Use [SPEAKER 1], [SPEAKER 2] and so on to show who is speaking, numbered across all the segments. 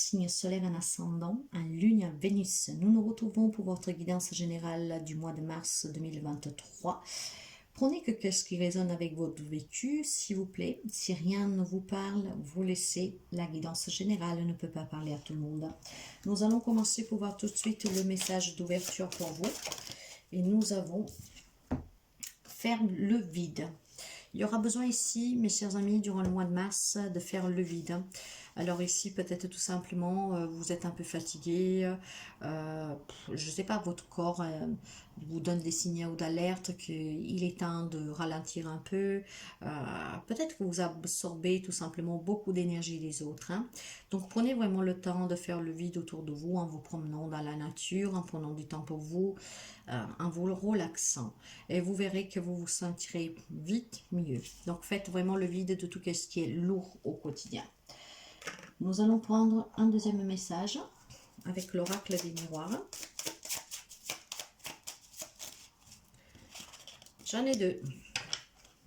[SPEAKER 1] signe solaire, en ascendant, en lune, en Vénus. Nous nous retrouvons pour votre guidance générale du mois de mars 2023. Prenez que ce qui résonne avec votre vécu, s'il vous plaît. Si rien ne vous parle, vous laissez. La guidance générale ne peut pas parler à tout le monde. Nous allons commencer pour voir tout de suite le message d'ouverture pour vous. Et nous allons faire le vide. Il y aura besoin ici, mes chers amis, durant le mois de mars, de faire le vide. Alors ici, peut-être tout simplement, vous êtes un peu fatigué, je ne sais pas, votre corps vous donne des signaux d'alerte qu'il est temps de ralentir un peu. Peut-être que vous absorbez tout simplement beaucoup d'énergie des autres. Hein. Donc prenez vraiment le temps de faire le vide autour de vous en vous promenant dans la nature, en prenant du temps pour vous, en vous relaxant. Et vous verrez que vous vous sentirez vite mieux. Donc faites vraiment le vide de tout ce qui est lourd au quotidien. Nous allons prendre un deuxième message avec l'oracle des miroirs. J'en ai deux.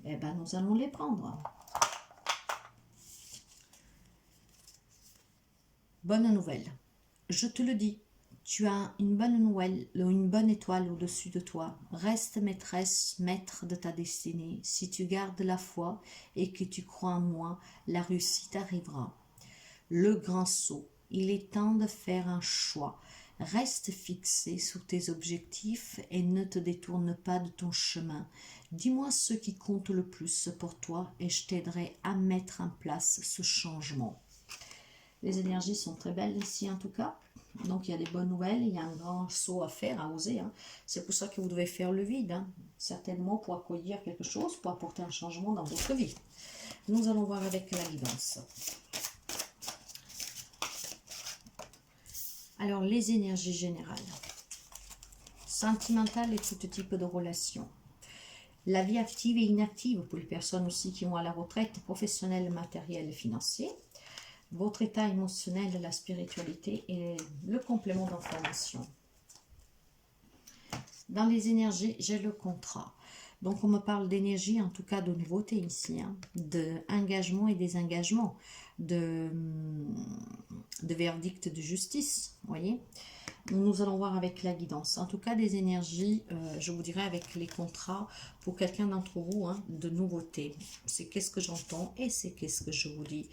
[SPEAKER 1] Eh bien, nous allons les prendre. Bonne nouvelle. Je te le dis, tu as une bonne nouvelle, une bonne étoile au-dessus de toi. Reste maîtresse, maître de ta destinée. Si tu gardes la foi et que tu crois en moi, la réussite arrivera. Le grand saut, il est temps de faire un choix. Reste fixé sur tes objectifs et ne te détourne pas de ton chemin. Dis-moi ce qui compte le plus pour toi et je t'aiderai à mettre en place ce changement. Les énergies sont très belles ici en tout cas. Donc il y a des bonnes nouvelles, il y a un grand saut à faire, à oser. Hein. C'est pour ça que vous devez faire le vide, hein. Certainement pour accueillir quelque chose, pour apporter un changement dans votre vie. Nous allons voir avec la guidance. Alors, les énergies générales. Sentimentales et tout type de relations. La vie active et inactive pour les personnes aussi qui vont à la retraite, professionnelle, matérielle et financière. Votre état émotionnel, la spiritualité et le complément d'information. Dans les énergies, j'ai le contrat. Donc, on me parle d'énergie, en tout cas de nouveauté ici, hein, d'engagement et désengagement, de verdict de justice, vous voyez. Nous allons voir avec la guidance. En tout cas, des énergies, je vous dirais, avec les contrats, pour quelqu'un d'entre vous, hein, de nouveauté. C'est qu'est-ce que j'entends et c'est qu'est-ce que je vous dis.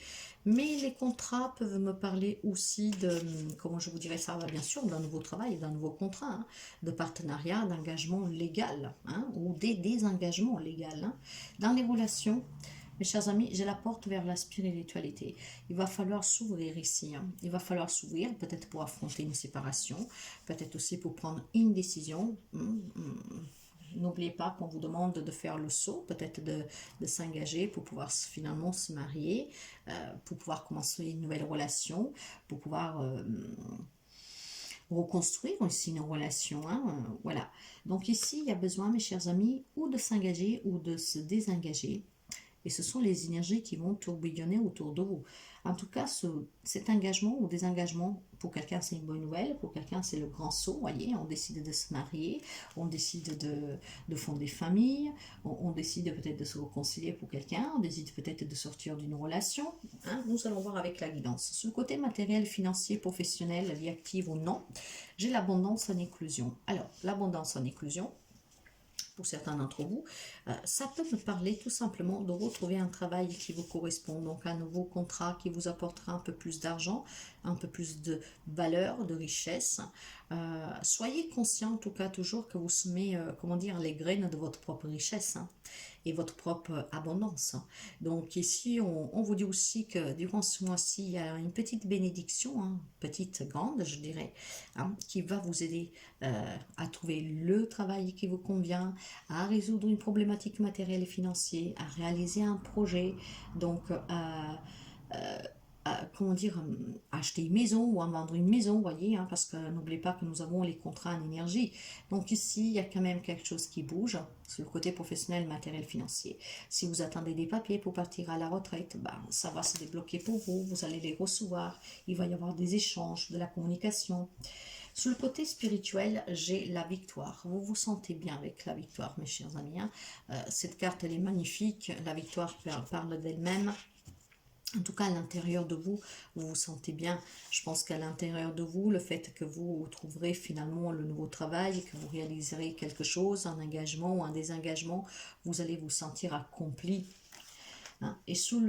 [SPEAKER 1] Mais les contrats peuvent me parler aussi de, comment je vous dirais ça, bien sûr, d'un nouveau travail, d'un nouveau contrat, hein, de partenariat, d'engagement légal, hein, ou des désengagements légaux. Hein. Dans les relations, mes chers amis, j'ai la porte vers la spiritualité. Il va falloir s'ouvrir ici. Hein. Il va falloir s'ouvrir, peut-être pour affronter une séparation, peut-être aussi pour prendre une décision. N'oubliez pas qu'on vous demande de faire le saut, peut-être de s'engager pour pouvoir finalement se marier, pour pouvoir commencer une nouvelle relation, pour pouvoir reconstruire aussi une relation. Hein, voilà. Donc ici, il y a besoin, mes chers amis, ou de s'engager ou de se désengager. Et ce sont les énergies qui vont tourbillonner autour de vous. En tout cas, cet engagement ou désengagement, pour quelqu'un c'est une bonne nouvelle, pour quelqu'un c'est le grand saut, voyez, on décide de se marier, on décide de fonder famille, on décide peut-être de se réconcilier pour quelqu'un, on décide peut-être de sortir d'une relation. Hein, nous allons voir avec la guidance. Sur le côté matériel, financier, professionnel, vie active ou non, j'ai l'abondance en éclosion. Alors, l'abondance en éclosion, pour certains d'entre vous, ça peut me parler tout simplement de retrouver un travail qui vous correspond, donc un nouveau contrat qui vous apportera un peu plus d'argent, un peu plus de valeur, de richesse. Soyez conscient en tout cas toujours que vous semez, comment dire, les graines de votre propre richesse, hein, et votre propre abondance. Donc ici, on vous dit aussi que durant ce mois-ci, il y a une petite bénédiction, hein, petite, grande, je dirais, hein, qui va vous aider à trouver le travail qui vous convient, à résoudre une problématique matérielle et financière, à réaliser un projet, donc comment dire, acheter une maison ou à vendre une maison, vous voyez, hein, parce que n'oubliez pas que nous avons les contrats en énergie. Donc ici, il y a quand même quelque chose qui bouge sur le côté professionnel, matériel, financier. Si vous attendez des papiers pour partir à la retraite, ben, ça va se débloquer pour vous, vous allez les recevoir, il va y avoir des échanges, de la communication. Sur le côté spirituel, j'ai la victoire. Vous vous sentez bien avec la victoire, mes chers amis. Hein. Cette carte, elle est magnifique. La victoire parle d'elle-même. En tout cas, à l'intérieur de vous, vous vous sentez bien. Je pense qu'à l'intérieur de vous, le fait que vous trouverez finalement le nouveau travail, que vous réaliserez quelque chose, un engagement ou un désengagement, vous allez vous sentir accompli. Hein. Et sous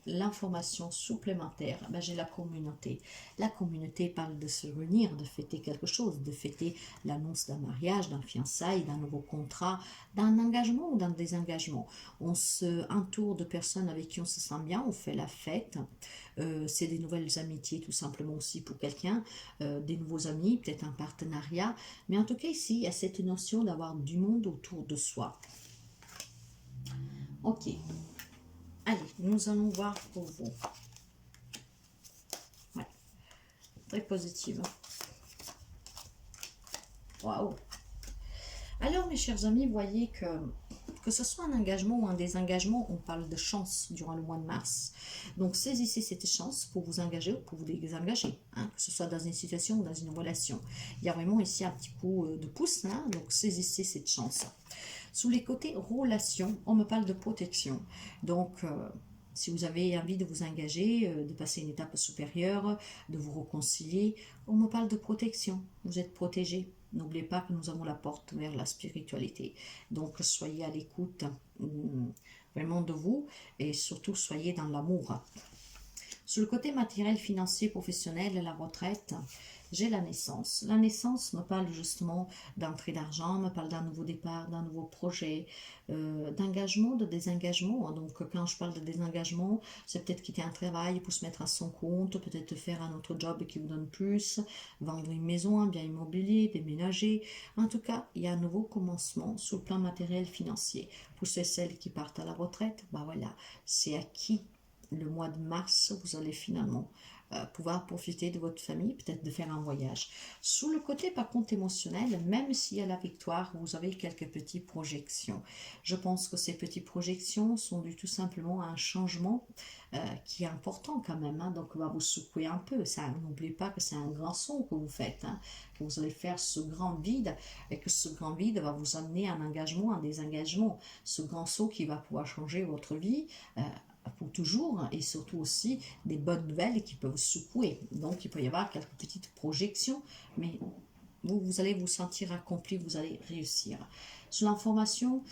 [SPEAKER 1] l'information supplémentaire, ben j'ai la communauté. La communauté parle de se réunir, de fêter quelque chose, de fêter l'annonce d'un mariage, d'un fiançailles, d'un nouveau contrat, d'un engagement ou d'un désengagement. On se entoure de personnes avec qui on se sent bien, on fait la fête. C'est des nouvelles amitiés tout simplement aussi pour quelqu'un, des nouveaux amis, peut-être un partenariat. Mais en tout cas ici, il y a cette notion d'avoir du monde autour de soi. Ok. Allez, nous allons voir pour vous. Ouais, très positive. Waouh. Alors, mes chers amis, voyez que ce soit un engagement ou un désengagement, on parle de chance durant le mois de mars. Donc, saisissez cette chance pour vous engager ou pour vous désengager, hein, que ce soit dans une situation ou dans une relation. Il y a vraiment ici un petit coup de pouce, hein, donc saisissez cette chance. Sous les côtés relations, on me parle de protection. Donc, si vous avez envie de vous engager, de passer une étape supérieure, de vous réconcilier, on me parle de protection. Vous êtes protégé. N'oubliez pas que nous avons la porte vers la spiritualité. Donc, soyez à l'écoute vraiment de vous et surtout soyez dans l'amour. Sur le côté matériel, financier, professionnel, la retraite, j'ai la naissance. La naissance me parle justement d'entrée d'argent, me parle d'un nouveau départ, d'un nouveau projet, d'engagement, de désengagement. Donc quand je parle de désengagement, c'est peut-être quitter un travail pour se mettre à son compte, peut-être faire un autre job qui vous donne plus, vendre une maison, un bien immobilier, déménager. En tout cas, il y a un nouveau commencement sur le plan matériel financier. Pour celles qui partent à la retraite, bah voilà, c'est acquis. Le mois de mars, vous allez finalement pouvoir profiter de votre famille, peut-être de faire un voyage. Sous le côté par contre émotionnel, même s'il y a la victoire, vous avez quelques petites projections. Je pense que ces petites projections sont dues tout simplement à un changement qui est important quand même, hein, donc on va vous secouer un peu. N'oubliez pas que c'est un grand saut que vous faites, hein, que vous allez faire ce grand vide et que ce grand vide va vous amener à un engagement, un désengagement. Ce grand saut qui va pouvoir changer votre vie pour toujours et surtout aussi des bonnes nouvelles qui peuvent secouer. Donc il peut y avoir quelques petites projections, mais vous allez vous sentir accompli, vous allez réussir. Sur l'information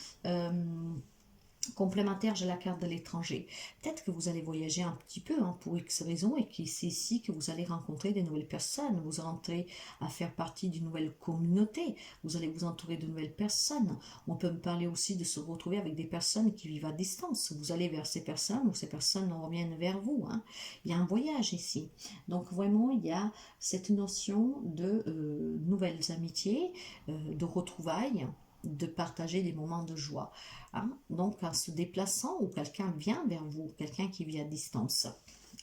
[SPEAKER 1] complémentaire, j'ai la carte de l'étranger. Peut-être que vous allez voyager un petit peu hein, pour X raisons et que c'est ici que vous allez rencontrer des nouvelles personnes. Vous rentrez à faire partie d'une nouvelle communauté. Vous allez vous entourer de nouvelles personnes. On peut me parler aussi de se retrouver avec des personnes qui vivent à distance. Vous allez vers ces personnes ou ces personnes reviennent vers vous. Hein. Il y a un voyage ici. Donc vraiment, il y a cette notion de nouvelles amitiés, de retrouvailles, de partager des moments de joie. Hein? Donc en se déplaçant ou quelqu'un vient vers vous, quelqu'un qui vit à distance.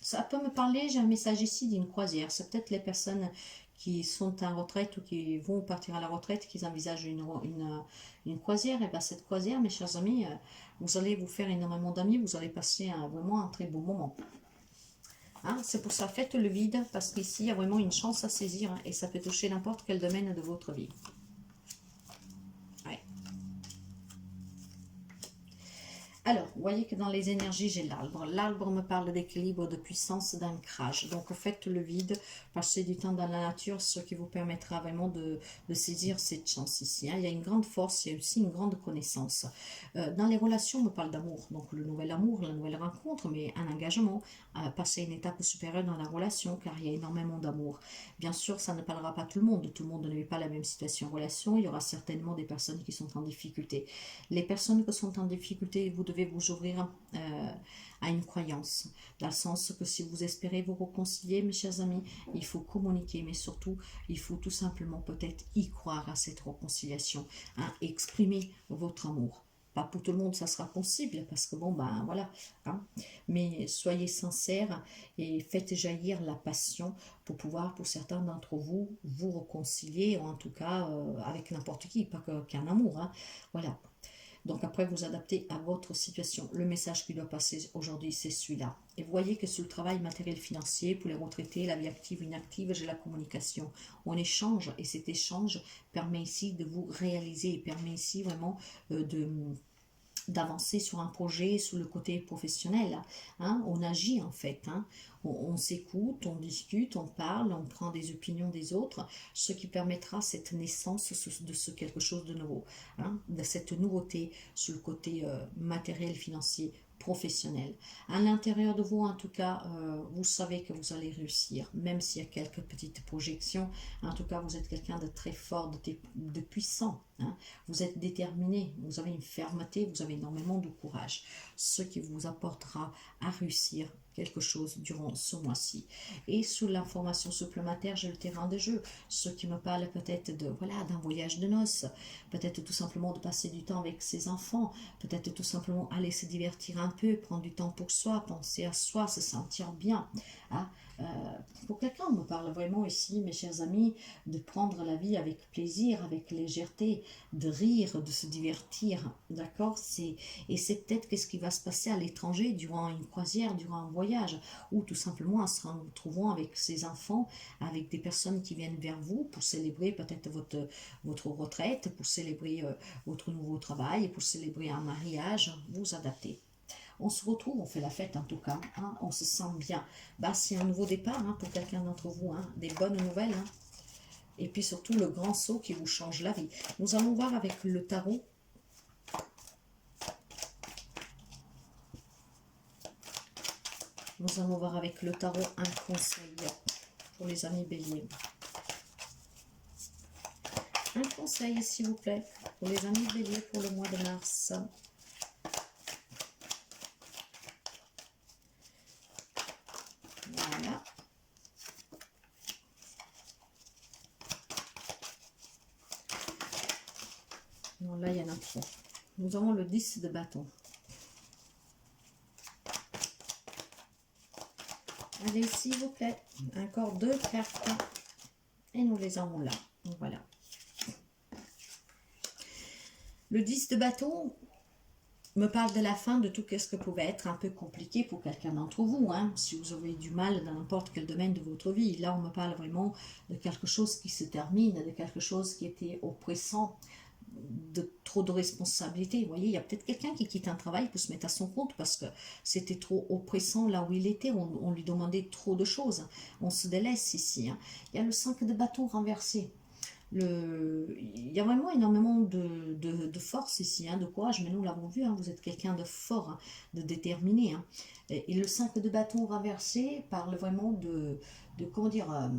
[SPEAKER 1] Ça peut me parler, j'ai un message ici d'une croisière. C'est peut-être les personnes qui sont en retraite ou qui vont partir à la retraite, qui envisagent une croisière. Et bien cette croisière, mes chers amis, vous allez vous faire énormément d'amis, vous allez passer vraiment un très beau moment. Hein, c'est pour ça, faites le vide, parce qu'ici, il y a vraiment une chance à saisir, hein, et ça peut toucher n'importe quel domaine de votre vie. Alors, vous voyez que dans les énergies, j'ai l'arbre. L'arbre me parle d'équilibre, de puissance, d'ancrage. Donc, faites le vide, passez du temps dans la nature, ce qui vous permettra vraiment de saisir cette chance ici. Hein. Il y a une grande force, il y a aussi une grande connaissance. Dans les relations, on me parle d'amour. Donc, le nouvel amour, la nouvelle rencontre, mais un engagement, passer une étape supérieure dans la relation, car il y a énormément d'amour. Bien sûr, ça ne parlera pas tout le monde. Tout le monde ne vit pas la même situation en relation. Il y aura certainement des personnes qui sont en difficulté. Les personnes qui sont en difficulté, vous devez vous ouvrir à une croyance, dans le sens que si vous espérez vous réconcilier, mes chers amis, il faut communiquer, mais surtout, il faut tout simplement peut-être y croire à cette réconciliation, hein, exprimer votre amour. Pas pour tout le monde, ça sera possible, parce que bon, ben voilà, hein, mais soyez sincères et faites jaillir la passion pour pouvoir, pour certains d'entre vous, vous réconcilier, ou en tout cas avec n'importe qui, pas qu'un amour, hein, voilà. Donc après, vous adaptez à votre situation. Le message qui doit passer aujourd'hui, c'est celui-là. Et vous voyez que sur le travail matériel financier, pour les retraités, la vie active, inactive, j'ai la communication. On échange et cet échange permet ici de vous réaliser, permet ici vraiment d'avancer sur un projet sous le côté professionnel. Hein, on agit en fait. Hein. On s'écoute, on discute, on parle, on prend des opinions des autres, ce qui permettra cette naissance de ce quelque chose de nouveau, hein, de cette nouveauté sur le côté matériel, financier, professionnel. À l'intérieur de vous, en tout cas, vous savez que vous allez réussir, même s'il y a quelques petites projections. En tout cas, vous êtes quelqu'un de très fort, de puissant. Hein. Vous êtes déterminé, vous avez une fermeté, vous avez énormément de courage, ce qui vous apportera à réussir quelque chose durant ce mois-ci. Et sous l'information supplémentaire, j'ai le terrain de jeu. Ceux qui me parlent peut-être de voilà d'un voyage de noces, peut-être tout simplement de passer du temps avec ses enfants, peut-être tout simplement aller se divertir un peu, prendre du temps pour soi, penser à soi, se sentir bien. Hein. Pour quelqu'un, on me parle vraiment ici, mes chers amis, de prendre la vie avec plaisir, avec légèreté, de rire, de se divertir, d'accord? Et c'est peut-être qu'est-ce qui va se passer à l'étranger durant une croisière, durant un voyage, ou tout simplement en se retrouvant avec ses enfants, avec des personnes qui viennent vers vous pour célébrer peut-être votre retraite, pour célébrer votre nouveau travail, pour célébrer un mariage, vous adaptez. On se retrouve, on fait la fête en tout cas, hein, on se sent bien. Bah, c'est un nouveau départ hein, pour quelqu'un d'entre vous, hein, des bonnes nouvelles. Hein. Et puis surtout le grand saut qui vous change la vie. Nous allons voir avec le tarot. Nous allons voir avec le tarot un conseil pour les amis béliers. Un conseil s'il vous plaît pour les amis béliers pour le mois de mars. Voilà. Non, là, il y en a trop. Nous avons le 10 de bâton. Allez, s'il vous plaît. Encore 2 cartes. Et nous les avons là. Donc, voilà. Le 10 de bâton me parle de la fin de tout ce que pouvait être un peu compliqué pour quelqu'un d'entre vous, hein, si vous avez du mal dans n'importe quel domaine de votre vie. Là, on me parle vraiment de quelque chose qui se termine, de quelque chose qui était oppressant, de trop de responsabilités. Vous voyez, il y a peut-être quelqu'un qui quitte un travail pour se mettre à son compte parce que c'était trop oppressant là où il était, on lui demandait trop de choses. On se délaisse ici. Hein. Il y a le 5 de bâton renversé. Il y a vraiment énormément de force ici, hein, de courage, mais nous l'avons vu, hein, vous êtes quelqu'un de fort, hein, de déterminé. Hein. Et le 5 de bâton renversé parle vraiment comment dire,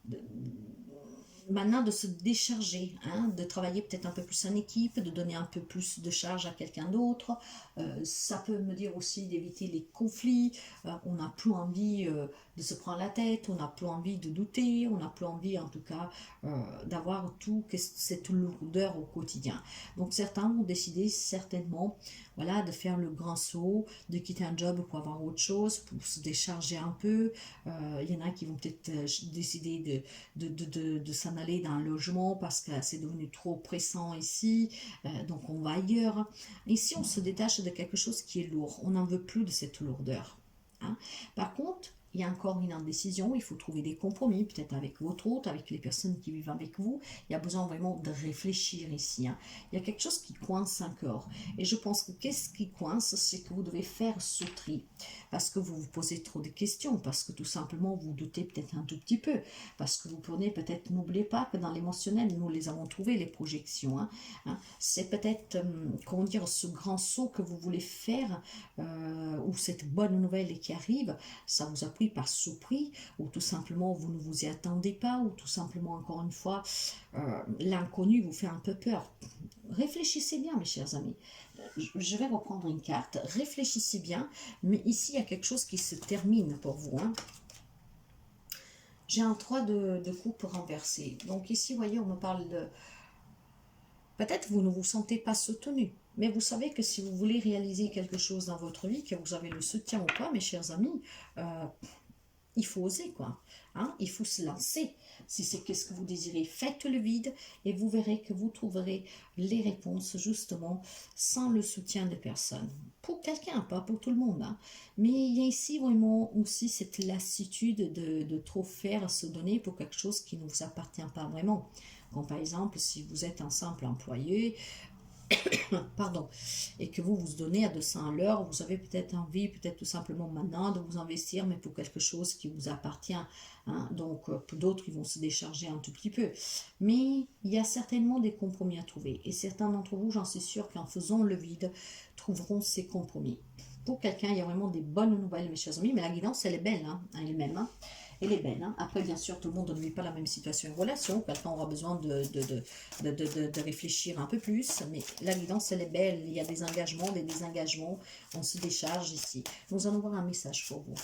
[SPEAKER 1] de, maintenant de se décharger, hein, de travailler peut-être un peu plus en équipe, de donner un peu plus de charge à quelqu'un d'autre. Ça peut me dire aussi d'éviter les conflits. On n'a plus envie de se prendre la tête, on n'a plus envie de douter, on n'a plus envie en tout cas d'avoir cette lourdeur au quotidien. Donc certains vont décider certainement voilà, de faire le grand saut, de quitter un job pour avoir autre chose, pour se décharger un peu. Il y en a qui vont peut-être décider de s'en aller dans un logement parce que c'est devenu trop pressant ici, donc on va ailleurs. Ici, on se détache de quelque chose qui est lourd. On n'en veut plus de cette lourdeur. Hein. Par contre, il y a encore une indécision, il faut trouver des compromis, peut-être avec votre hôte, avec les personnes qui vivent avec vous. Il y a besoin vraiment de réfléchir ici. Hein. Il y a quelque chose qui coince encore. Et je pense que qu'est-ce qui coince, c'est que vous devez faire ce tri. Parce que vous vous posez trop de questions, parce que tout simplement vous doutez peut-être un tout petit peu, parce que vous prenez peut-être, n'oubliez pas que dans l'émotionnel, nous les avons trouvées, les projections. Hein. C'est peut-être, comment dire, ce grand saut que vous voulez faire, ou cette bonne nouvelle qui arrive, ça vous a pris par surpris, ou tout simplement vous ne vous y attendez pas, ou tout simplement encore une fois l'inconnu vous fait un peu peur. Réfléchissez bien mes chers amis, je vais reprendre une carte, réfléchissez bien, mais ici il y a quelque chose qui se termine pour vous. Hein. J'ai un 3 de coupe renversé, donc ici vous voyez on me parle de... Peut-être vous ne vous sentez pas soutenu, mais vous savez que si vous voulez réaliser quelque chose dans votre vie, que vous avez le soutien ou pas, mes chers amis, il faut oser quoi. Hein? Il faut se lancer. Si c'est qu'est-ce que vous désirez, faites le vide et vous verrez que vous trouverez les réponses justement sans le soutien de personne. Pour quelqu'un, pas pour tout le monde. Hein. Mais il y a ici vraiment aussi cette lassitude de trop faire, se donner pour quelque chose qui ne vous appartient pas vraiment. Comme par exemple, si vous êtes un simple employé, pardon, et que vous vous donnez à 200 à l'heure, vous avez peut-être envie, peut-être tout simplement maintenant, de vous investir, mais pour quelque chose qui vous appartient. Hein. Donc, pour d'autres, ils vont se décharger un tout petit peu. Mais il y a certainement des compromis à trouver. Et certains d'entre vous, j'en suis sûre qu'en faisant le vide, trouveront ces compromis. Pour quelqu'un, il y a vraiment des bonnes nouvelles, mes chers amis, mais la guidance, elle est belle, hein, elle-même. Hein. Elle est belle. Hein. Après, bien sûr, tout le monde ne vit pas la même situation et relation. Quelqu'un aura besoin de réfléchir un peu plus. Mais la guidance, elle est belle. Il y a des engagements, des désengagements. On se décharge ici. Nous allons voir un message pour vous.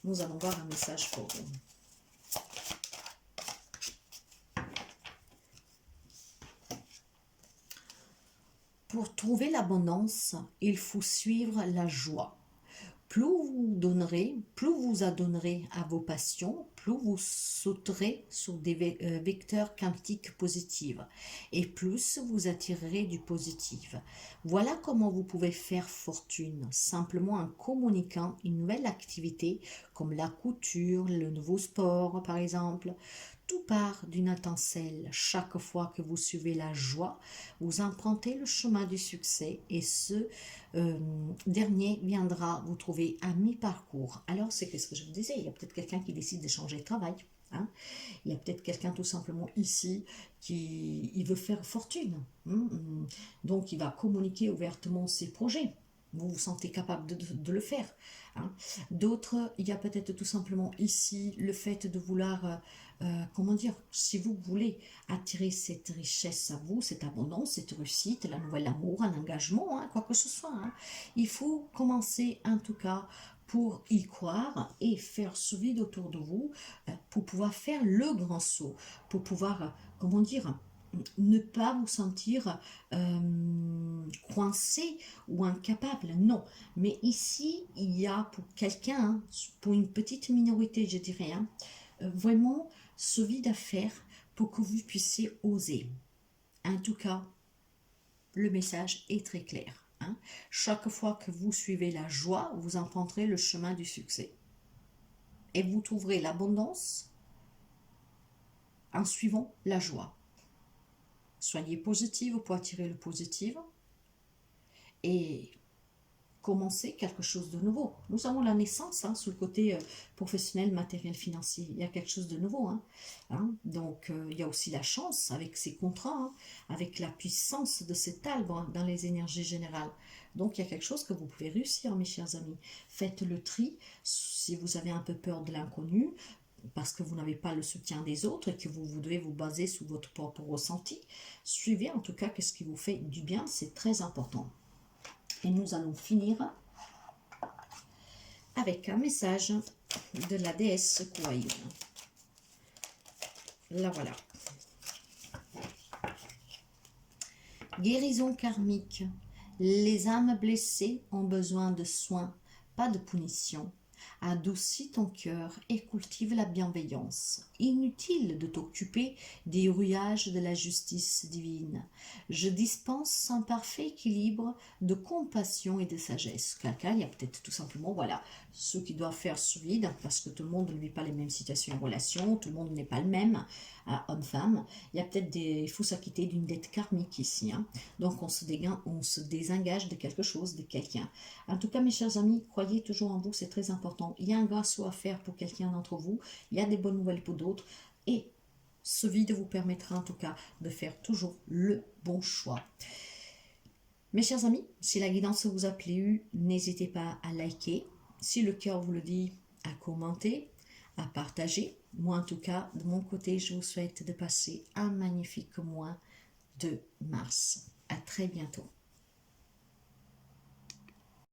[SPEAKER 1] Nous allons voir un message pour vous. Pour trouver l'abondance, il faut suivre la joie. Plus vous donnerez, plus vous adonnerez à vos passions, plus vous sauterez sur des vecteurs quantiques positifs et plus vous attirerez du positif. Voilà comment vous pouvez faire fortune, simplement en communiquant une nouvelle activité comme la couture, le nouveau sport par exemple. Tout part d'une étincelle. Chaque fois que vous suivez la joie, vous empruntez le chemin du succès et ce dernier viendra vous trouver à mi-parcours. Alors, c'est ce que je vous disais, il y a peut-être quelqu'un qui décide de changer de travail. Hein. Il y a peut-être quelqu'un tout simplement ici qui il veut faire fortune. Donc, il va communiquer ouvertement ses projets. Vous vous sentez capable de le faire. Hein. D'autres, il y a peut-être tout simplement ici le fait de vouloir, comment dire, si vous voulez attirer cette richesse à vous, cette abondance, cette réussite, la nouvelle amour, un engagement, hein, quoi que ce soit. Hein. Il faut commencer en tout cas pour y croire et faire ce vide autour de vous pour pouvoir faire le grand saut, pour pouvoir, comment dire, ne pas vous sentir coincé ou incapable, non. Mais ici, il y a pour quelqu'un, hein, pour une petite minorité, je dirais, hein, vraiment ce vide à faire pour que vous puissiez oser. En tout cas, le message est très clair. Hein. Chaque fois que vous suivez la joie, vous emprunterez le chemin du succès. Et vous trouverez l'abondance en suivant la joie. Soyez positive pour attirer le positif et commencer quelque chose de nouveau. Nous avons la naissance hein, sur le côté professionnel, matériel, financier. Il y a quelque chose de nouveau. Donc, il y a aussi la chance avec ces contrats, hein, avec la puissance de cet arbre dans les énergies générales. Donc, il y a quelque chose que vous pouvez réussir, mes chers amis. Faites le tri si vous avez un peu peur de l'inconnu, parce que vous n'avez pas le soutien des autres et que vous devez vous baser sur votre propre ressenti. Suivez en tout cas ce qui vous fait du bien, c'est très important. Et nous allons finir avec un message de la déesse Kuai-yin. La voilà. Guérison karmique. Les âmes blessées ont besoin de soins, pas de punition. Adoucis ton cœur et cultive la bienveillance. Inutile de t'occuper des rouillages de la justice divine. Je dispense un parfait équilibre de compassion et de sagesse. Quelqu'un, il y a peut-être tout simplement, voilà, ceux qui doivent faire ce vide, parce que tout le monde ne vit pas les mêmes situations et relations, tout le monde n'est pas le même, hein, homme-femme. Il y a peut-être il faut s'acquitter d'une dette karmique ici. Hein. Donc on se désengage de quelque chose, de quelqu'un. En tout cas, mes chers amis, croyez toujours en vous, c'est très important. Il y a un grand saut à faire pour quelqu'un d'entre vous, il y a des bonnes nouvelles pour d'autres, et ce vide vous permettra en tout cas de faire toujours le bon choix. Mes chers amis, si la guidance vous a plu, n'hésitez pas à liker. Si le cœur vous le dit, à commenter, à partager. Moi, en tout cas, de mon côté, je vous souhaite de passer un magnifique mois de mars. À très bientôt.